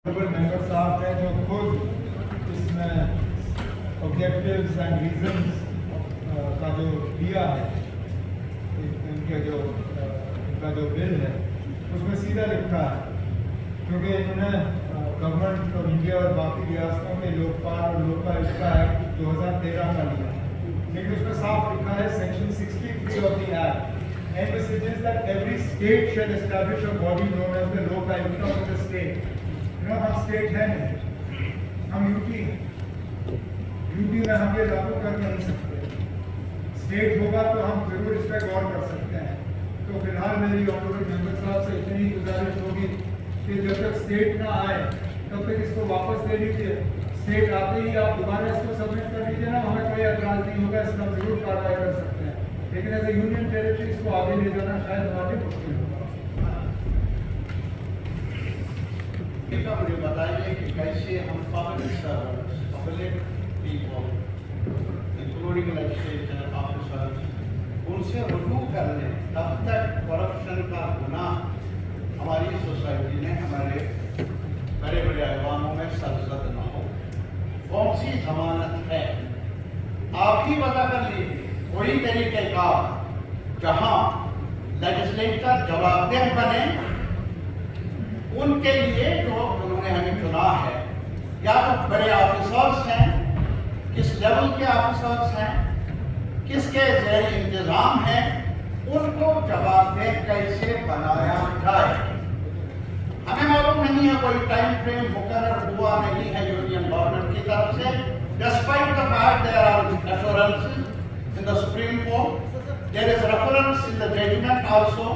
Member साहब हैं जो खुद इसमें ऑब्जेक्टिव्स एंड रीजंस का जो दिया है, इनका जो बिल है उसमें सीधा लिखा है, क्योंकि इन्होंने गवर्नमेंट ऑफ इंडिया और बाकी रियासतों के लोकपाल और लोकायुक्त का एक्ट 2013 का लिया, लेकिन उसमें साफ लिखा है section 63 of the act emphasizes that every state shall establish a body known as the Lokayukta of the state. हम स्टेट है नहीं, हम यूटी में हम ये लागू कर नहीं सकते। स्टेट होगा तो हम जरूर इस पर गौर कर सकते हैं। तो फिलहाल मेरी ऑनरेबल मेंबर साहब से इतनी गुजारिश होगी कि जब तक स्टेट ना आए तब तक इसको वापस दे दीजिए। स्टेट आते ही आप दोबारा इसको सबमिट कर दीजिए ना, हमें कोई एतराज नहीं होगा, इसका जरूर कार्रवाई कर सकते हैं। लेकिन एज ए यूनियन टेरिटरी इसको आगे ले जाना शायद हमारे मुश्किल होगा। मुझे बताइए कि कैसे हम public people including legislature officers उनसे रुजू कर लें, तब तक करप्शन का गुनाह हमारी सोसाइटी में, हमारे बड़े बड़े अवामों में सरजद न हो। कौन सी जमानत है आप ही पता कर लीजिए। कोई तरीके का जहां लेजिस्लेटर जवाबदेह बने उनके लिए जो उन्होंने हमें चुना है, या तो बड़े ऑफिसर्स हैं, किस लेवल के ऑफिसर्स हैं, किसके ज़ेर इंतजाम हैं, उनको जवाबदेह कैसे बनाया जाए। हमें मालूम नहीं है, कोई टाइम फ्रेम मुकर्रर हुआ नहीं है यूनियन गवर्नमेंट की तरफ से। Despite the fact there are assurances in the Supreme Court, there is reference in the judgment also,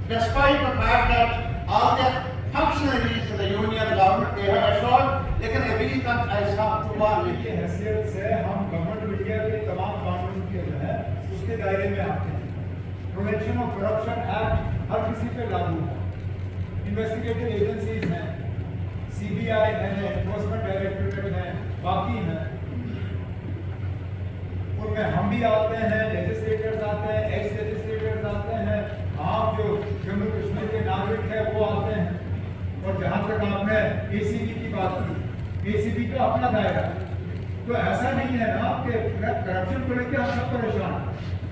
despite the fact that all the functionaries in the union government they have assured, लेकिन अभी तक ऐसा हुआ नहीं। की हैसियत से हम गवर्नमेंट ऑफ इंडिया के तमाम कानून के जो है उसके दायरे में आते हैं। प्रिवेंशन ऑफ करप्शन एक्ट हर किसी पे लागू है। इन्वेस्टिगेटिव एजेंसीज हैं, सीबीआई है, एनफोर्समेंट डायरेक्टरेट है, बाकी हैं, उनमें हम भी आते हैं, लेजिस्लेटर्स आते हैं, एक्स लेजिस्लेटर्स आते हैं, आप जो जम्मू कश्मीर के नागरिक हैं वो आते हैं। और जहाँ तक आपने एसीबी की बात की, एसीबी का अपना दायरा है, तो ऐसा नहीं है ना कि करप्शन को लेकर हम सब परेशान हैं,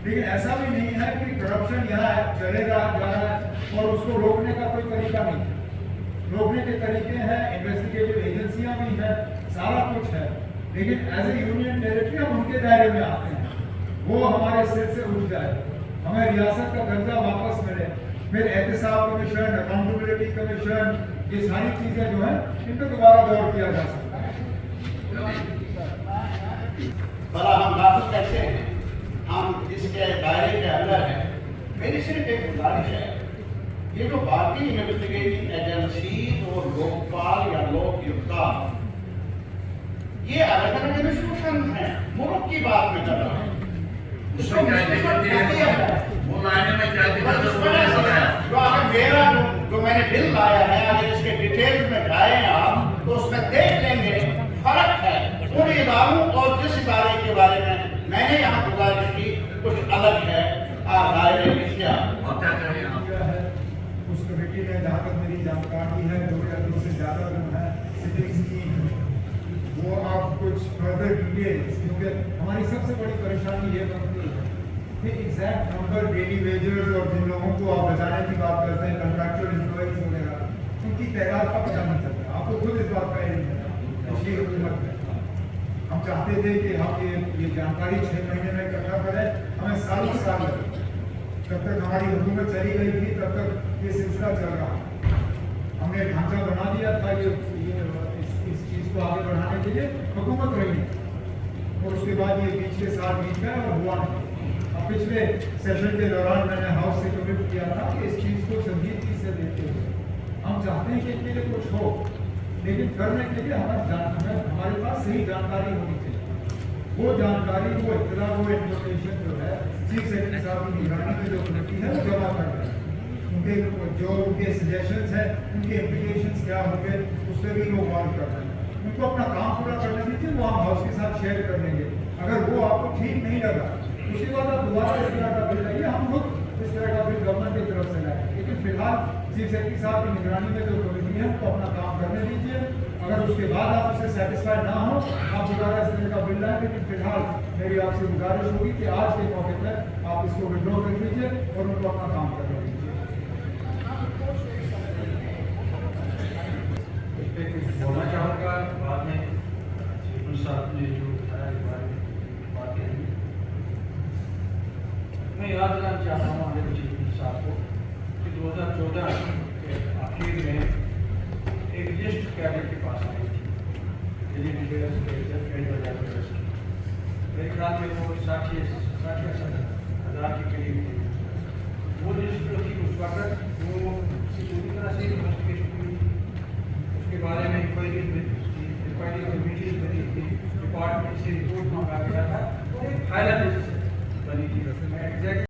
लेकिन ऐसा भी नहीं है कि करप्शन यहाँ चलेगा जा रहा है और उसको रोकने का कोई तरीका नहीं है। रोकने के तरीके हैं, इन्वेस्टिगेटिव एजेंसियाँ भी हैं, सारा कुछ है, लेकिन एज ए यूनियन टेरिटरी हम उनके दायरे में आते हैं। वो हमारे सिर से उठ जाए, हमें रियासत का दर्जा वापस मिले, फिर एहतसाब कमीशन, अकाउंटेबिलिटी कमीशन, ये सारी चीजें जो है इन पर दोबारा गौर किया जा सकता है। भला हम दाखिल कैसे हैं, हम इसके दायरे के अंदर हैं। मेरी सिर्फ एक गुजारिश है, ये जो बाकी इन्वेस्टिगेटिंग एजेंसी और लोकपाल या लोकयुक्ता, ये अलग अलग इंस्टीट्यूशन हैं। मुल्क की बात में कर रहा हूँ, जो मैंने बिल लाया है, अगर इसके डिटेल में जाए आप तो उसमें देख लेंगे फर्क है उन इदारों और जिस इदारे के बारे में मैंने यहाँ गुजारिश की, कुछ अलग है। उस कमेटी में जहाँ तक मेरी जानकारी है 2 या 2 से ज़्यादा जो है सिटिंग्स की हैं, वो आप कुछ फर्दर डिटेल्स, क्योंकि हमारी सबसे बड़ी परेशानी ये बनती है कि एग्जैक्ट नंबर डेली वेजर्स और जिन लोगों को आप बचाने की बात करते हैं, कंट्रैक्चुअल एम्प्लॉइज वगैरह, उनकी तादाद का पता नहीं चलता। आपको खुद इस बात का नहीं है पिछली हुकूमत में हम चाहते थे कि हम ये जानकारी 6 महीने में इकट्ठा करें, हमें साल लगे। जब तक हमारी हुकूमत चली गई थी तब तक ये सिलसिला चल रहा। हमने ढांचा बना दिया था इस चीज़ को आगे बढ़ाने के लिए, हुकूमत रही और उसके बाद ये बीच के साल बीत गए और हुआ नहीं। अब पिछले सेशन के दौरान मैंने हाउस से कमिट किया था कि इस चीज़ को संजीदगी से देखते हुए हम चाहते हैं कि इसके लिए कुछ हो, लेकिन करने के लिए हमारे पास सही जानकारी होनी चाहिए। वो जानकारी, वो इत्तला, वो इन्फॉर्मेशन जो है चीफ सेक्रेटरी साहब की निगरानी में जो कमेटी है वो जमा कर रहे हैं। उनके सजेशंस हैं, उनके इम्प्लीकेशंस क्या होंगे उस पर भी वो गौर कर रहे हैं। उनको अपना काम पूरा करने दीजिए, वो हम हाउस के साथ शेयर कर लेंगे। अगर वो आपको ठीक नहीं लगा उसके बाद आप दोबारा इस तरह का बिल लाइए, हम खुद इस तरह का बिल गवर्नमेंट की तरफ से लाए। लेकिन फिलहाल चीफ सेक्रेटरी साहब की निगरानी में जो कमेटी है तो अपना काम करने दीजिए। अगर उसके बाद आप उससे सेटिस्फाइड ना हो आप दोबारा इस तरह का बिल लाएं। लेकिन फिलहाल मेरी आपसे गुजारिश होगी कि आज के मौके पर आप इसको विड्रॉ कर दीजिए और उनको अपना काम करने दीजिए। बोलना चाहूँगा बाद में साहब ने जो बताया इस बारे में बात करेंगे। मैं याद दिलाना चाहता हूँ हमारे चीफ साहब को कि 2014 के आखिर में एक लिस्ट कैबिनेट के पास आई थी दिल्ली डिफेंस के मेरे ख्याल में वो 60,000 के करीब थी। वो लिस्ट जो थी उस वक्त वो पूरी तरह से इन्वेस्टिगेशन हुई थी, उसके बारे में इंक्वायरी कमेटी बनी थी, डिपार्टमेंट से रिपोर्ट मांगा गया था और एक फाइनल